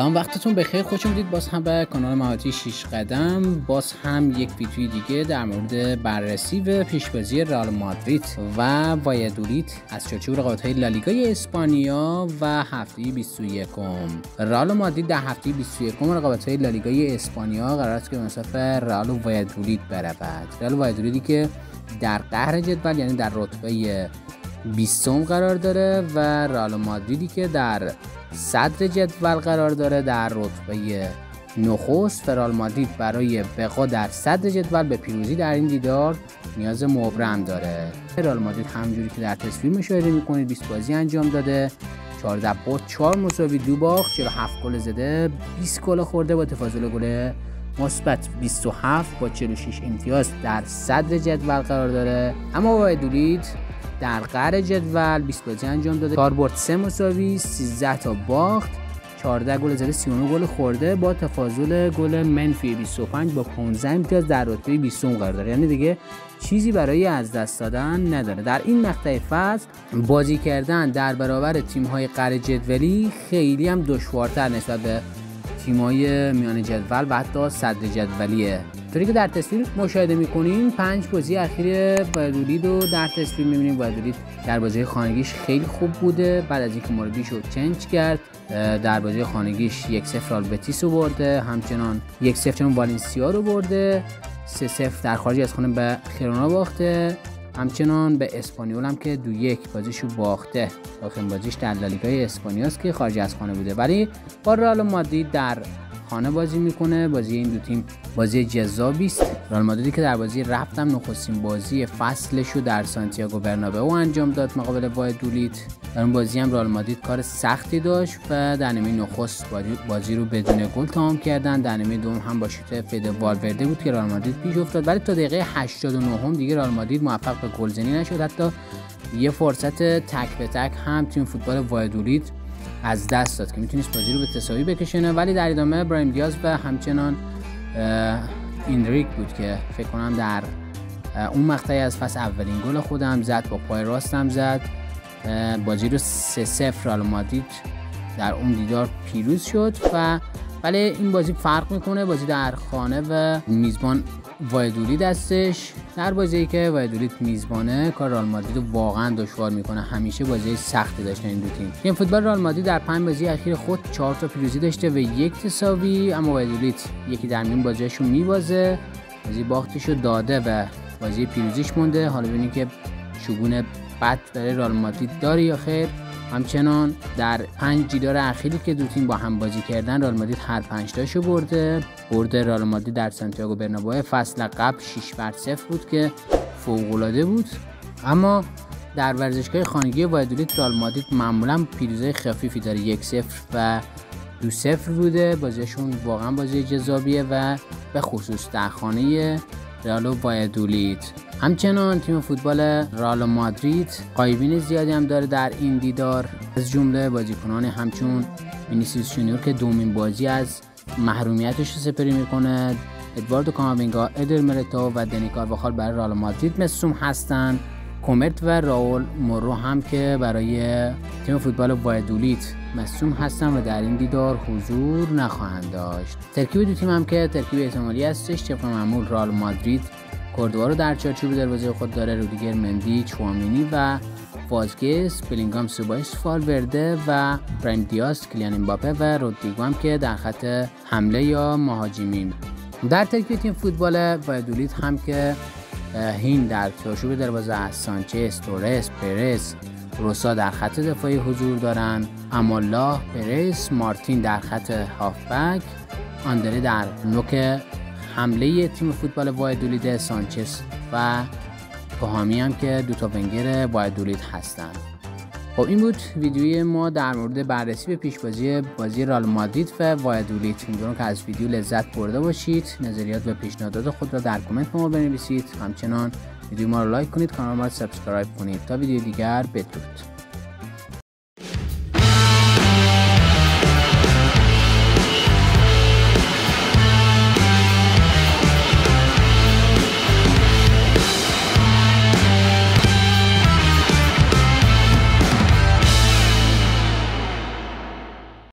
سلام، وقتتون بخیر. خوش اومدید باز هم به کانال مهارتی 6 قدم. باز هم یک ویدیوی دیگه در مورد بررسی و پیشبازی رئال مادرید و وایادولید از چارچوب رقابت‌های لالیگای اسپانیا و هفته 21. رئال مادرید در هفته 21 رقابت‌های لالیگای اسپانیا قرار است که به مصاف رئال وایادولید برود. رئال وایادولیدی که در قهر جدول یعنی در رتبه 20 قرار داره و رئال مادریدی که در صدر جدول قرار داره در رتبه نخست. رئال مادرید برای بقا در صدر جدول به پیروزی در این دیدار نیاز مبرم داره. رئال مادرید همونجوری که در تصویر مشاهده میکنید 20 بازی انجام داده، 14 برد، 4 مساوی، 2 باخت، 47 گل زده، 20 گل خورده با تفاضل گل مثبت 27 با 46 امتیاز در صدر جدول قرار داره. اما وایادولید در قهر جدول 20 بازی انجام داده، 4 برد، 3 مساوی، 13 تا باخت، 14 گل زده، 39 گل خورده با تفاضل گل منفی 25 با 15 امتیاز در رتبه 20 قرار داره. یعنی دیگه چیزی برای از دست دادن نداره. در این مقطع فصل بازی کردن در برابر تیم‌های قهر جدولی خیلی هم دشوارتر نسبت به تیم‌های میان جدول و حتی صدر جدولیه. طوری که در تصویر مشاهده می‌کنین 5 بازی اخیر وایادولید رو در تصویر می‌بینیم. وایادولید در بازی خانگیش خیلی خوب بوده، بعد از اینکه مربیش رو چنج کرد در بازی خانگیش 1-0 رئال بتیس رو برده، همچنان 1-0 والنسیا رو برده، 3-0 در خارج از خانه به خیرونا باخته، همچنان به اسپانیول هم که 2-1 بازیشو باخته. آخرین بازیش در لالیگای اسپانیاست که خارج از خانه بوده، ولی با رئال مادرید در خانه بازی میکنه. بازی این دو تیم بازی جذابی است. رئال مادریدی که در بازی رفتم نخستین بازی فصلش رو در سانتیاگو برنابئو انجام داد مقابل وایادولید. در اون بازی هم رئال مادرید کار سختی داشت و در نیمه نخست بازی رو بدون گل تمام کردن. در نیمه دوم هم با شوت فد والورده بود که رئال مادرید پیش افتاد، ولی تا دقیقه 89 دیگه رئال مادرید موفق به گلزنی نشد. حتی یه فرصت تک به تک هم تیم فوتبال وایادولید از دست داد که میتونست بازی رو به تساوی بکشونه، ولی در ادامه برایم دیاز و همچنان ایندریک بود که فکر کنم در اون مقطعی از فصل اولین گل خودم زد، با پای راستم زد. بازی رو 3-0 رئال مادرید در اون دیدار پیروز شد ولی این بازی فرق میکنه. بازی در خانه و میزبان وایادولید هستش. در بازی که وایادولید میزبانه کار رئال مادرید رو واقعا دشوار میکنه. همیشه بازی سختی داشتن این دو تیم. تیم فوتبال رئال مادرید در 5 بازی اخیر خود 4 تا پیروزی داشته و 1 تساوی، اما وایادولید یکی در میون بازیاشو میبازه، بازی باختشو داده و بازی پیروزیش مونده. حالا ببینیم که شگون بد برای رئال مادرید داره یا خیر. همچنان در 5 دیدار اخیری که دو تیم با هم بازی کردن رئال مادرید هر 5 تاشو برده. برد رئال مادرید در سانتیاگو برنابئو فصل قبل 6-0 بود که فوق‌العاده بود. اما در ورزشگاه خانگی وایادولید رئال مادرید معمولا پیروزی خفیفی داره، 1-0 و 2-0 بوده. بازیشون واقعا بازی جذابیه و به خصوص در خانه رئال وایادولید. همچنان تیم فوتبال رئال مادرید غایبین زیادی هم داره در این دیدار، از جمله بازیکنان همچون وینیسیوس جونیور که دومین بازی از محرومیتش رو سپری میکنه، ادواردو کاماوینگا، ادر ملیتائو و دنی کارواخال برای رئال مادرید مصدوم هستن. کومرت و راول مورو هم که برای تیم فوتبال وایادولید مصدوم هستن و در این دیدار حضور نخواهند داشت. ترکیب دو تیم هم که ترکیب احتمالی هستش. طبق معمول رئال مادرید کوردوا رو در چارچوب دروازه خود داره، رودیگر، مندی، چوامینی و وازگز، بلینگام، سوبایس، والورده و برایم دیاز، کلیان امباپه و رودریگو هم که در خط حمله یا مهاجمین. در ترکیب تیم فوتبال وایادولید هم که هین در چارچوب دروازه، سانچز، تورس، پرز، روسا در خط دفاعی حضور دارن، امالا، پرز، مارتین در خط هافبک، آندره در نوک حمله تیم فوتبال وایادولید، سانچز و پاهامی هم که دوتا ونگر وایادولید هستن. خب این بود ویدیوی ما در مورد بررسی به پیشبازی بازی رئال مادرید و وایادولید. امیدوارم که از ویدیو لذت برده باشید. نظریات و پیشنهادات خود را در کامنت ما بنویسید. همچنان ویدیو ما رو لایک کنید، کانال ما رو سابسکرایب کنید. تا ویدیو دیگر بدرود.